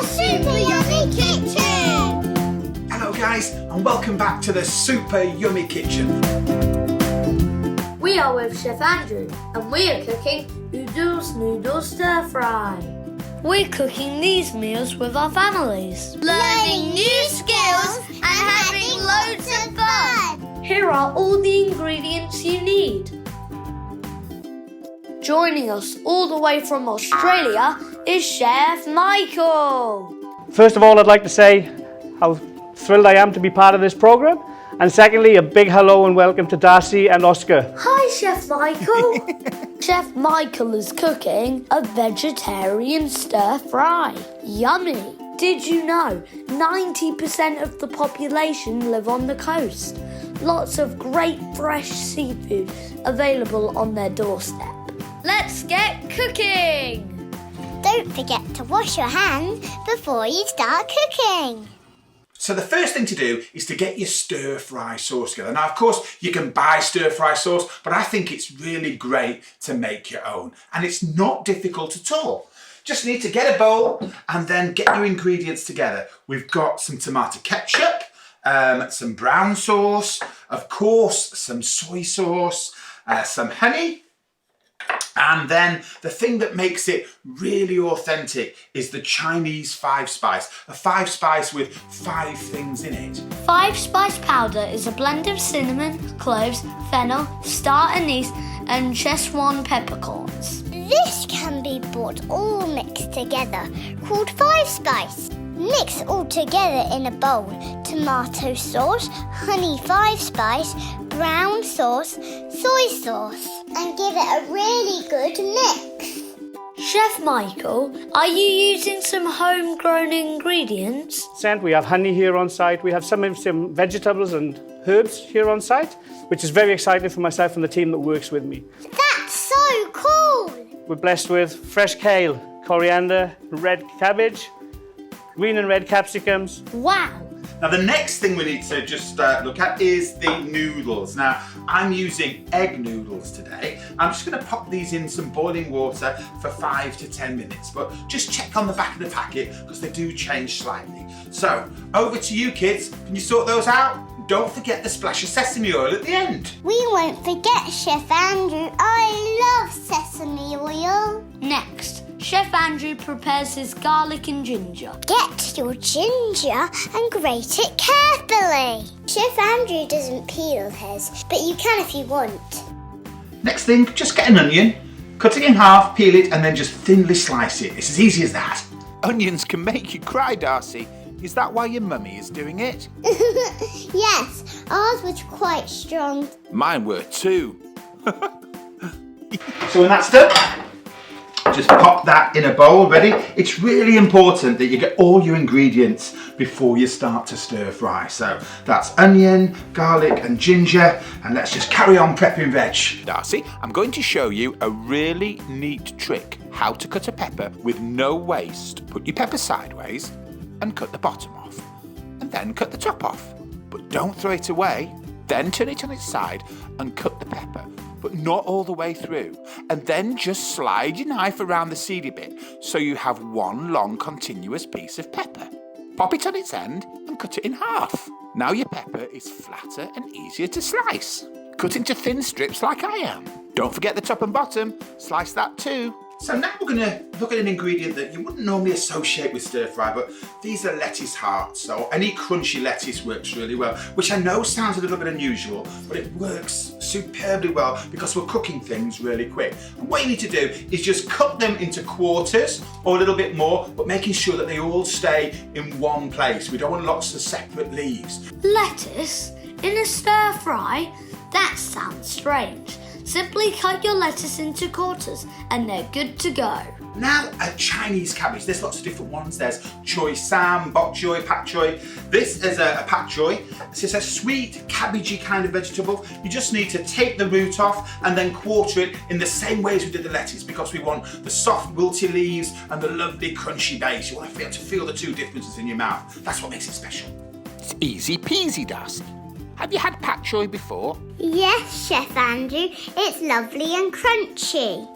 The Super Yummy Kitchen! Hello guys, and welcome back to the Super Yummy Kitchen. We are with Chef Andrew, and we are cooking Oodles Noodles Stir-Fry. We're cooking these meals with our families, Learning new skills and having loads of fun! Here are all the ingredients you need. Joining us all the way from Australia is Chef Michael. First of all, I'd like to say how thrilled I am to be part of this programme. And secondly, a big hello and welcome to Darcy and Oscar. Hi, Chef Michael. Chef Michael is cooking a vegetarian stir-fry. Yummy! Did you know 90% of the population live on the coast? Lots of great fresh seafood available on their doorstep. Let's get cooking! Don't forget to wash your hands before you start cooking. So the first thing to do is to get your stir-fry sauce together. Now, of course, you can buy stir-fry sauce, but I think it's really great to make your own. And it's not difficult at all. Just need to get a bowl and then get your ingredients together. We've got some tomato ketchup, some brown sauce, of course, some soy sauce, some honey. And then the thing that makes it really authentic is the Chinese 5-spice. A 5-spice with 5 things in it. 5-spice powder is a blend of cinnamon, cloves, fennel, star anise and Szechuan peppercorns. This can be bought all mixed together, called 5-spice. Mix all together in a bowl. Tomato sauce, honey 5-spice, brown sauce, soy sauce, and give it a really good mix. Chef Michael, are you using some homegrown ingredients? We have honey here on site. We have some vegetables and herbs here on site, which is very exciting for myself and the team that works with me. That's so cool! We're blessed with fresh kale, coriander, red cabbage, green and red capsicums. Wow! Now the next thing we need to just look at is the noodles. Now I'm using egg noodles today. I'm just going to pop these in some boiling water for 5 to 10 minutes, but just check on the back of the packet because they do change slightly. So over to you kids, can you sort those out? Don't forget the splash of sesame oil at the end. We won't forget, Chef Andrew. I love sesame oil. Next, Chef Andrew prepares his garlic and ginger. Get your ginger and grate it carefully. Chef Andrew doesn't peel his, but you can if you want. Next thing, just get an onion, cut it in half, peel it, and then just thinly slice it. It's as easy as that. Onions can make you cry, Darcy. Is that why your mummy is doing it? Yes, ours was quite strong. Mine were too. So when that's done, just pop that in a bowl, ready? It's really important that you get all your ingredients before you start to stir fry. So that's onion, garlic and ginger, and let's just carry on prepping veg. Darcy, I'm going to show you a really neat trick how to cut a pepper with no waste. Put your pepper sideways and cut the bottom off, and then cut the top off. But don't throw it away. Then turn it on its side and cut the pepper, but not all the way through. And then just slide your knife around the seedy bit so you have one long continuous piece of pepper. Pop it on its end and cut it in half. Now your pepper is flatter and easier to slice. Cut into thin strips like I am. Don't forget the top and bottom. Slice that too. So now we're going to look at an ingredient that you wouldn't normally associate with stir fry, but these are lettuce hearts. So any crunchy lettuce works really well, which I know sounds a little bit unusual, but it works superbly well because we're cooking things really quick. And what you need to do is just cut them into quarters or a little bit more, but making sure that they all stay in one place. We don't want lots of separate leaves. Lettuce in a stir fry? That sounds strange. Simply cut your lettuce into quarters and they're good to go. Now a Chinese cabbage, there's lots of different ones. There's choy sam, bok choy, pak choy. This is a pak choy. This is a sweet cabbagey kind of vegetable. You just need to take the root off and then quarter it in the same way as we did the lettuce because we want the soft wilty leaves and the lovely crunchy base. You want to be able to feel the two differences in your mouth. That's what makes it special. It's easy peasy, Darcy. Have you had pak choy before? Yes, Chef Andrew. It's lovely and crunchy.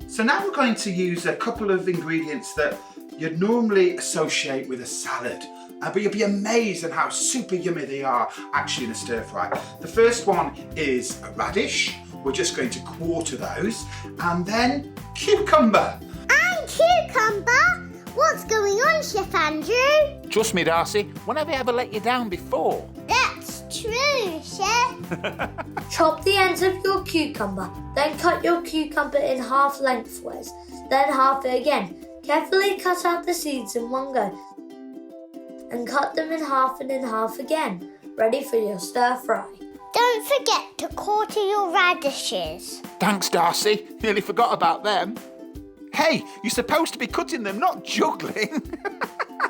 So now we're going to use a couple of ingredients that you'd normally associate with a salad. But you'll be amazed at how super yummy they are actually in a stir fry. The first one is a radish. We're just going to quarter those. And then cucumber. And cucumber? What's going on, Chef Andrew? Trust me, Darcy, when have I ever let you down before? That's true, Chef. Chop the ends of your cucumber, then cut your cucumber in half lengthwise, then half it again. Carefully cut out the seeds in one go and cut them in half and in half again. Ready for your stir fry. Don't forget to quarter your radishes. Thanks, Darcy. Nearly forgot about them. Hey, you're supposed to be cutting them, not juggling.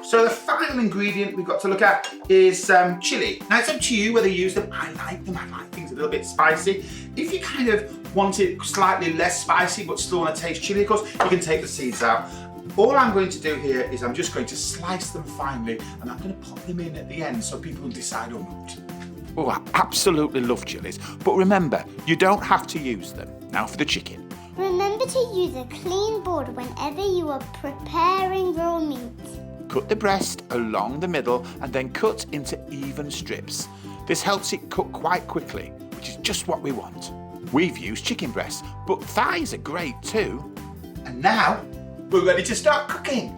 So the final ingredient we've got to look at is chilli. Now it's up to you whether you use them. I like them. I like things a little bit spicy. If you kind of want it slightly less spicy but still want to taste chilli, of course, you can take the seeds out. All I'm going to do here is I'm just going to slice them finely and I'm going to pop them in at the end so people will decide or not. Oh, I absolutely love chilies, but remember, you don't have to use them. Now for the chicken. Remember to use a clean board whenever you are preparing raw meat. Cut the breast along the middle and then cut into even strips. This helps it cook quite quickly, which is just what we want. We've used chicken breasts, but thighs are great too. And now we're ready to start cooking.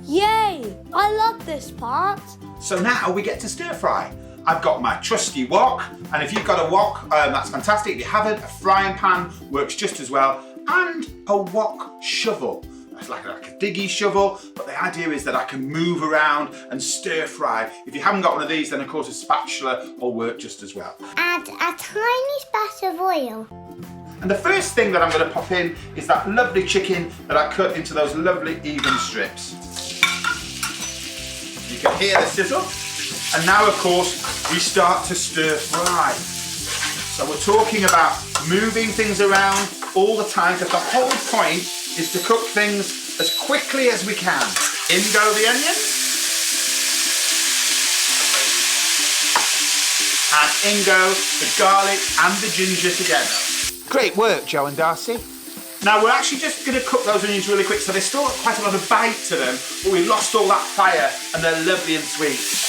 Yay! I love this part. So now we get to stir fry. I've got my trusty wok, and if you've got a wok, that's fantastic. If you haven't, a frying pan works just as well, and a wok shovel. It's like a diggy shovel, but the idea is that I can move around and stir fry. If you haven't got one of these, then of course a spatula will work just as well. Add a tiny splash of oil. And the first thing that I'm going to pop in is that lovely chicken that I cut into those lovely even strips. You can hear the sizzle. And now, of course, we start to stir fry. So we're talking about moving things around all the time, because the whole point is to cook things as quickly as we can. In go the onions. And in go the garlic and the ginger together. Great work, Joe and Darcy. Now we're actually just going to cook those onions really quick, so they still got quite a lot of bite to them, but we've lost all that fire and they're lovely and sweet.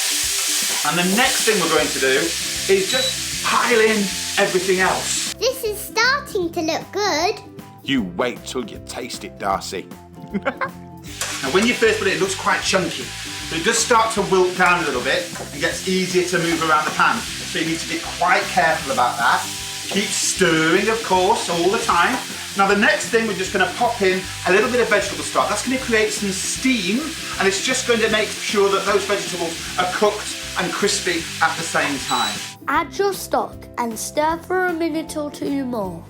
And the next thing we're going to do is just pile in everything else. This is starting to look good. You wait till you taste it, Darcy. Now when you first put it, it looks quite chunky. So it does start to wilt down a little bit and gets easier to move around the pan. So you need to be quite careful about that. Keep stirring, of course, all the time. Now the next thing, we're just going to pop in a little bit of vegetable stock. That's going to create some steam, and it's just going to make sure that those vegetables are cooked and crispy at the same time. Add your stock and stir for a minute or two more.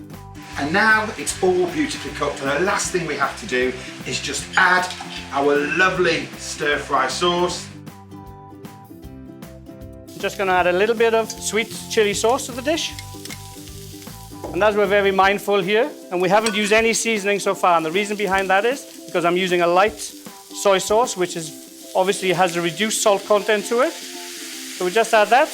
And now it's all beautifully cooked, and the last thing we have to do is just add our lovely stir-fry sauce. I'm just going to add a little bit of sweet chili sauce to the dish. And as we're very mindful here, and we haven't used any seasoning so far, and the reason behind that is because I'm using a light soy sauce, which is obviously has a reduced salt content to it. So we just add that.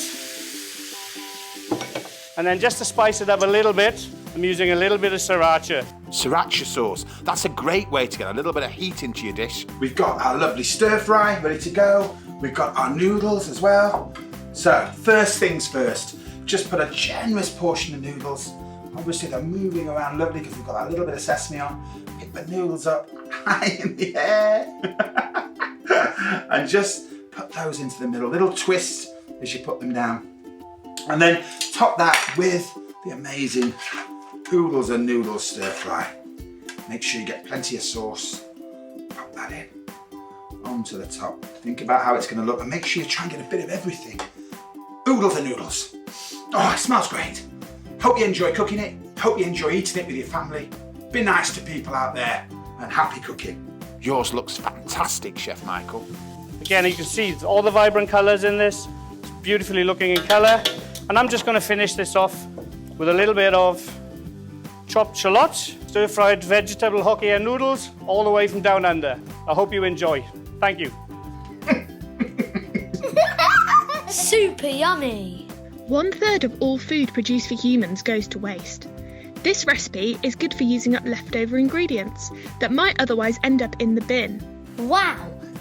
And then just to spice it up a little bit, I'm using a little bit of sriracha. Sriracha sauce. That's a great way to get a little bit of heat into your dish. We've got our lovely stir-fry ready to go. We've got our noodles as well. So first things first, just put a generous portion of noodles. Obviously they're moving around lovely because we've got that little bit of sesame on. Pick the noodles up high in the air. And just put those into the middle. Little twist as you put them down. And then top that with the amazing Oodles and Noodles Stir-Fry. Make sure you get plenty of sauce. Pop that in onto the top. Think about how it's going to look, and make sure you try and get a bit of everything. Oodles and noodles. Oh, it smells great. Hope you enjoy cooking it. Hope you enjoy eating it with your family. Be nice to people out there, and happy cooking. Yours looks fantastic, Chef Michael. Again, you can see all the vibrant colours in this. It's beautifully looking in colour. And I'm just going to finish this off with a little bit of chopped shallots, stir-fried vegetable Hokkien noodles, all the way from down under. I hope you enjoy. Thank you. Super yummy! 1/3 of all food produced for humans goes to waste. This recipe is good for using up leftover ingredients that might otherwise end up in the bin. Wow,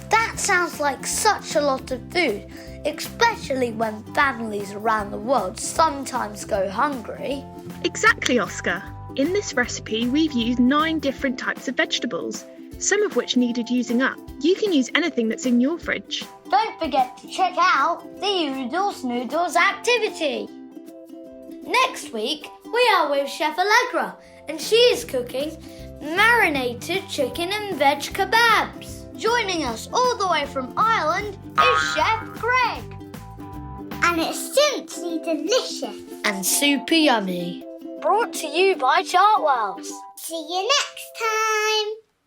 That sounds like such a lot of food, especially when families around the world sometimes go hungry. Exactly, Oscar. In this recipe, we've used 9 different types of vegetables, some of which needed using up. You can use anything that's in your fridge. Don't forget to check out the Oodles Noodles activity. Next week, we are with Chef Allegra, and she is cooking marinated chicken and veg kebabs. Joining us all the way from Ireland is Chef Greg. And it's simply delicious. And super yummy. Brought to you by Chartwells. See you next time.